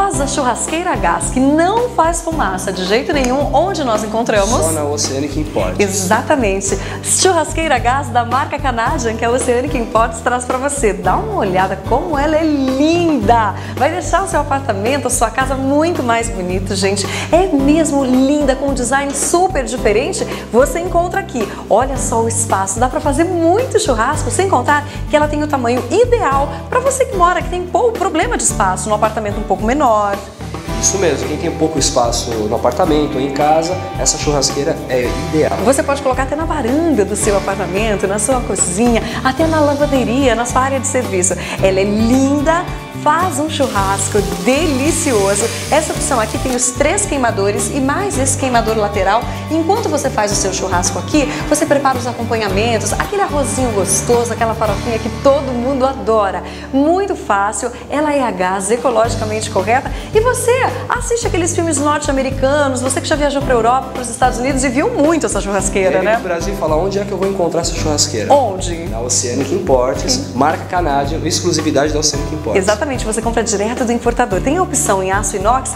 famosa churrasqueira a gás, que não faz fumaça de jeito nenhum. Onde nós encontramos? Só na Oceanic Imports. Exatamente. Churrasqueira a gás da marca Canadian, que a Oceanic Imports traz para você. Dá uma olhada como ela é linda. Vai deixar o seu apartamento, a sua casa muito mais bonito, gente. É mesmo linda, com um design super diferente. Você encontra aqui. Olha só o espaço. Dá para fazer muito churrasco, sem contar que ela tem o tamanho ideal para você que mora, que tem pouco problema de espaço, num apartamento um pouco menor. Isso mesmo, quem tem pouco espaço no apartamento ou em casa, essa churrasqueira é ideal. Você pode colocar até na varanda do seu apartamento, na sua cozinha, até na lavanderia, na sua área de serviço. Ela é linda, faz um churrasco delicioso. Essa opção aqui tem os 3 queimadores e mais esse queimador lateral. Enquanto você faz o seu churrasco aqui, você prepara os acompanhamentos, aquele arrozinho gostoso, aquela farofinha que todo mundo adora. Muito fácil, ela é a gás, ecologicamente correta. E você assiste aqueles filmes norte-americanos, você que já viajou para a Europa, para os Estados Unidos e viu muito essa churrasqueira, né? No Brasil, fala onde é que eu vou encontrar essa churrasqueira? Onde? Na Oceanic Imports, marca Canadian, exclusividade da Oceanic Imports. Exatamente. Você compra direto do importador. Tem a opção em aço inox.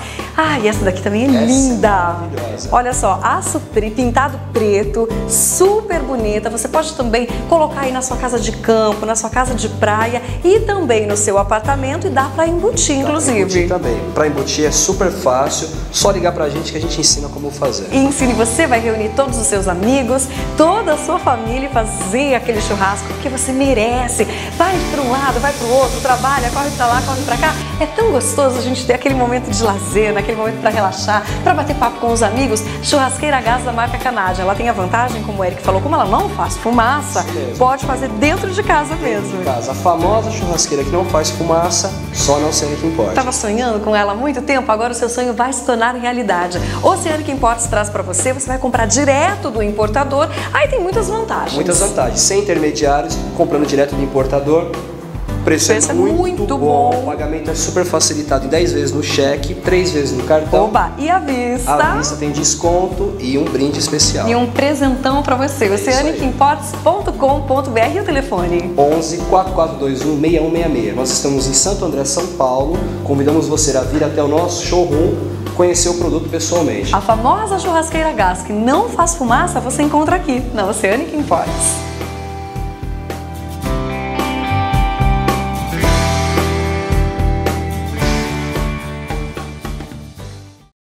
E essa daqui também é linda. Maravilhosa. Olha só, aço pintado preto, super bonita. Você pode também colocar aí na sua casa de campo, na sua casa de praia e também no seu apartamento, e dá para embutir, inclusive. Embutir também. Para embutir é super fácil, só ligar pra gente que a gente ensina como fazer. E ensine, você vai reunir todos os seus amigos, toda a sua família e fazer aquele churrasco, porque você merece. Vai para um lado, vai para o outro, trabalha, corre para lá, corre pra cá. É tão gostoso a gente ter aquele momento de lazer, naquele momento para relaxar, para bater papo com os amigos. Churrasqueira a gás da marca Canadian. Ela tem a vantagem, como o Eric falou, como ela não faz fumaça, pode fazer dentro de casa mesmo. A famosa churrasqueira que não faz fumaça, só na Oceanic Imports. Estava sonhando com ela há muito tempo, agora o seu sonho vai se tornar realidade. Oceanic Imports traz para você, você vai comprar direto do importador, aí tem muitas vantagens. Muitas vantagens, sem intermediários, comprando direto do importador. Preço é muito bom. O pagamento é super facilitado em 10 vezes no cheque, 3 vezes no cartão. Oba, e à vista? À vista tem desconto e um brinde especial. E um presentão para você. Oceanicimports.com.br e o telefone? 11 4421 6166. Nós estamos em Santo André, São Paulo. Convidamos você a vir até o nosso showroom, conhecer o produto pessoalmente. A famosa churrasqueira a gás que não faz fumaça, você encontra aqui na Oceanic Imports.